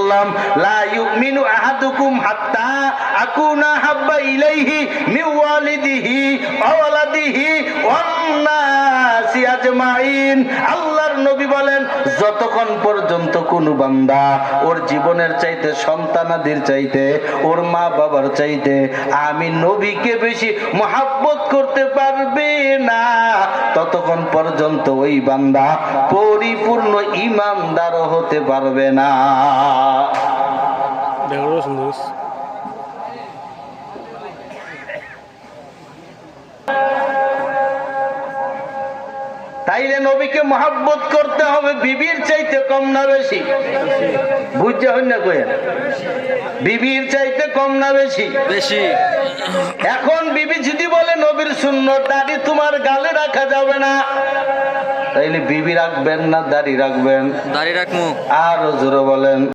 বললাম, লা ইউমিনু আহাদুকুম হাত্তা আকুনা হাব্বা ইলাইহি মিন ওয়ালিদিহি ওয়া ওয়ালাদিহি ওয়ান নাসি আজমাইন। আল্লাহর নবী বলেন, যতক্ষণ পর্যন্ত কোন বান্দা ওর জীবনের চাইতে, সন্তানাদির চাইতে, ওর মা বাবার চাইতে আমি নবীকে বেশি মহব্বত করতে পারবে না, ততক্ষণ পর্যন্ত ওই বান্দা পরিপূর্ণ ঈমানদার হতে পারবে না। তাইলে নবীকে মহব্বত করতে হবে বিবির চাইতে কম না বেশি? বুঝতে হয় না কইেন, বিবির চাইতে কম না বেশি? বেশি। এখন বিবি যদি বলে নবীর সুন্নত দাড়ি তোমার গালে রাখা যাবে না, তাইলে বিবি রাখবেন না দাড়ি রাখবেন? দাড়ি রাখবো। আরো জোরে বলেন।